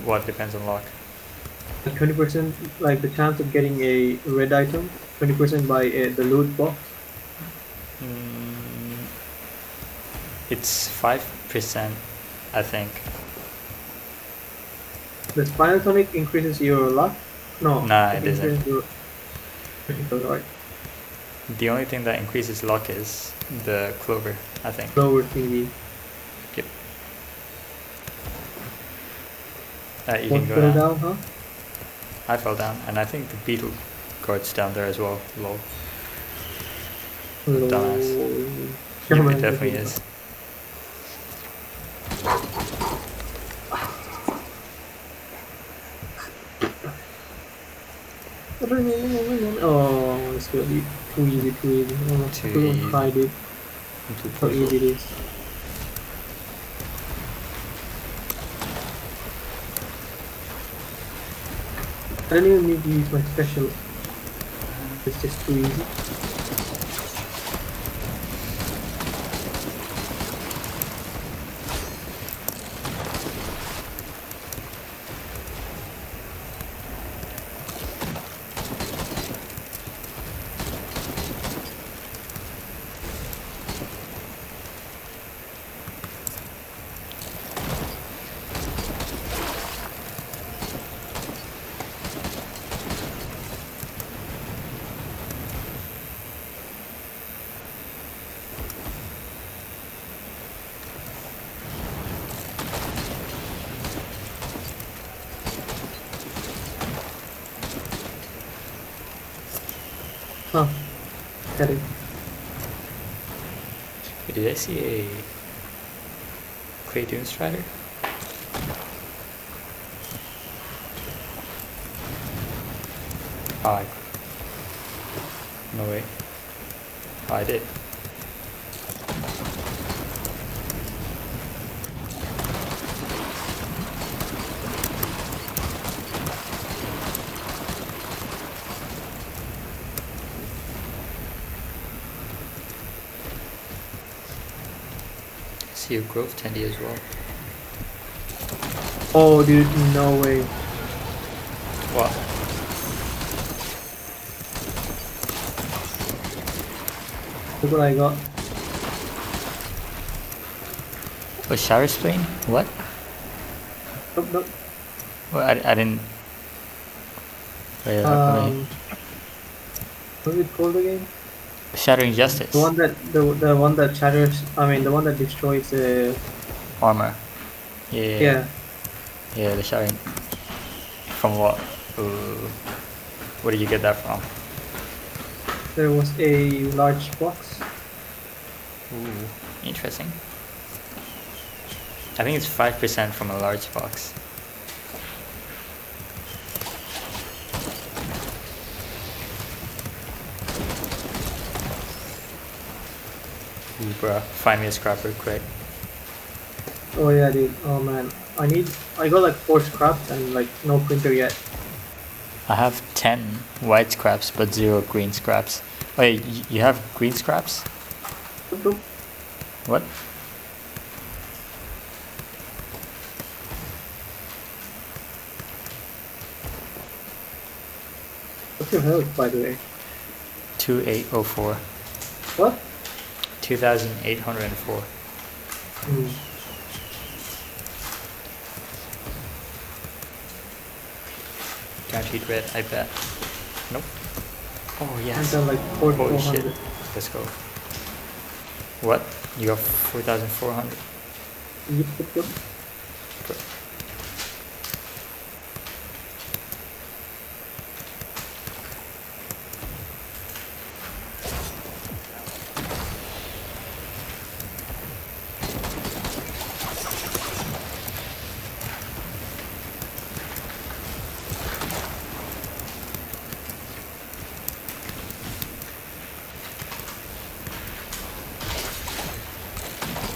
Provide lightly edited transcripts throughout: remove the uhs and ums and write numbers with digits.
What depends on luck? 20%, like the chance of getting a red item, 20% by the loot box. Mm, it's 5%, I think. The Spinal Tonic increases your luck. No, Nah, it it isn't. increases your critical, right? The only thing that increases luck is the clover, I think. Lower thingy. Yep. You What can go fell down. down, huh? I fell down, and I think the beetle guard's down there as well. Lol. Dumbass. Low. Yep, Come it on, definitely is. Oh, it's gonna be too easy, too easy. Oh, I Too couldn't easy. hide it. Into How puzzle. easy it is. I don't even need to use my special. It's just too easy. Huh, got it. Wait, did I see a Clay Dune Strider? Oh, no way. Oh, I did. See a growth tendy as well. Oh, dude, no way. What? Look what I got. A shower plane? What? Nope, nope. Well, I didn't. Wait, let me. What is it called again? Shattering The Justice. one that the one that shatters. I mean, the one that destroys the. Armor. Yeah. Yeah, Yeah, the shattering. From what? Where did you get that from? there was a large box. Ooh, interesting. I think it's 5% from a large box. Ooh, bruh. Find me a scrap real quick. Oh yeah, dude. Oh man, I got like 4 scraps and like no printer yet. I have 10 white scraps, but 0 green scraps. Wait, you have green scraps? Nope, nope. What? What's your health, by the way? 2804. What? 2804. Hmm. Guaranteed red, I bet. Nope. Oh, I've yes. done like Holy shit. 400. Let's go. What? You got 4,400? Yep, yep, yep.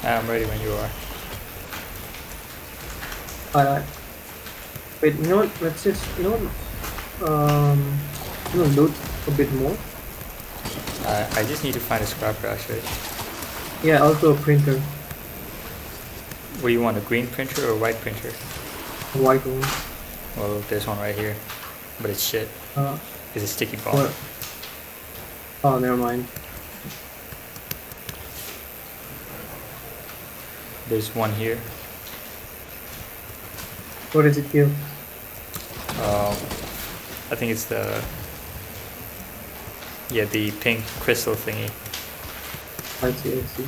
I'm ready when you are. Alright. Wait, you know what? Let's just, loot a bit more. I just need to find a scrapper actually. Yeah, also a printer. What do you want, a green printer or a white printer? White one. Well, there's one right here, but it's shit. It's a sticky bomb. What? Oh, never mind. There's one here. What does it give? I think it's the pink crystal thingy. I see, I see.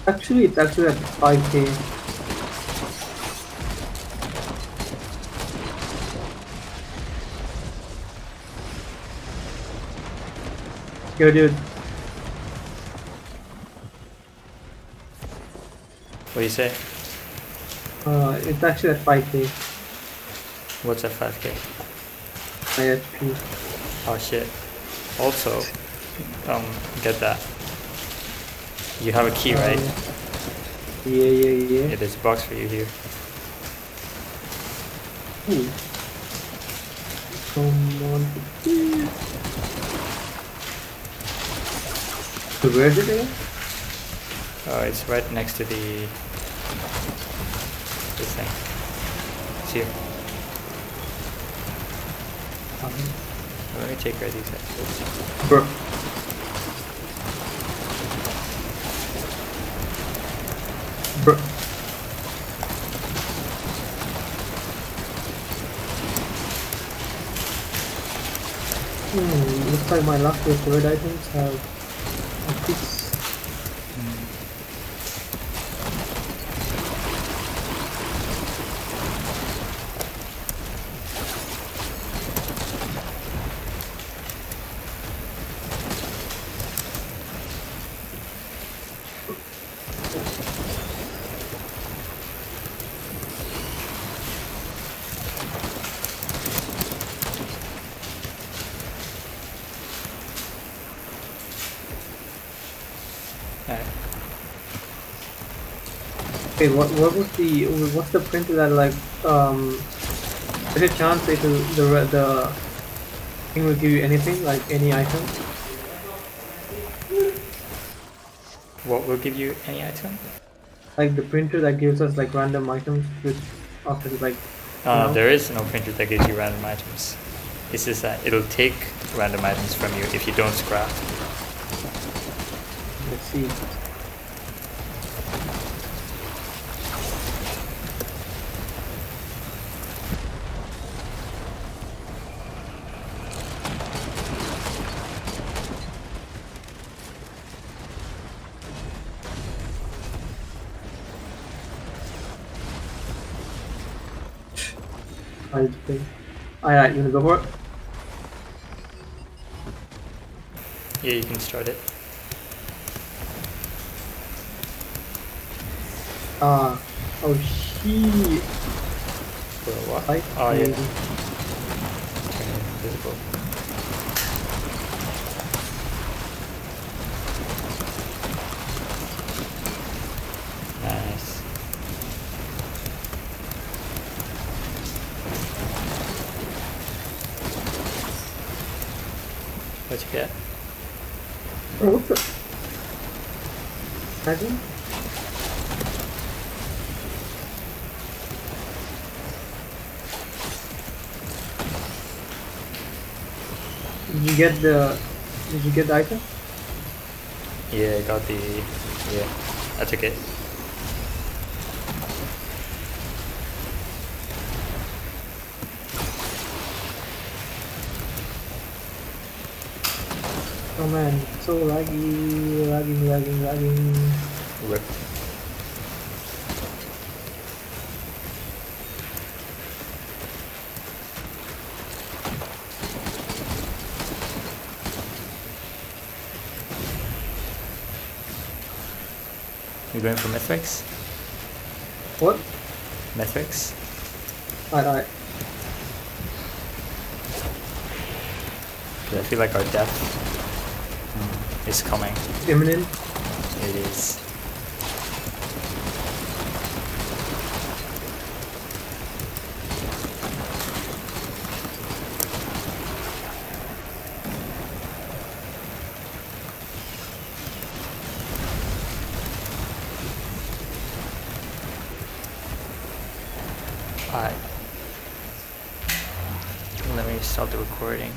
Actually, it's actually at 5k. Yo, dude. What do you say? It's actually at 5k. What's at 5k? My HP. Oh shit. Also, get that. You have a key, right? Yeah. Yeah, there's a box for you here. Ooh. Come on. So where is it again? It's right next to this thing. It's here. Let me take care of these guys first. Bro. Bro. Looks like my last third items have a fix. Okay, what's the printer that like there's a chance the thing will give you anything, like any item? What will give you any item? Like the printer that gives us like random items with after like there is no printer that gives you random items. It's just that it'll take random items from you if you don't scrap. Let's see. Alright, you wanna go for it? Yeah, you can start it. Oh shit. For what? Like, Oh yeah. Turn invisible. Nice. What'd you get? Oh, what the? Imagine? Did you get the item? Yeah, I got I took it. Oh man, so lagging. Rip. You going for Mythics? What? Mythics? Alright. I feel like our death is coming. Imminent. It is. Alright. Let me stop the recording.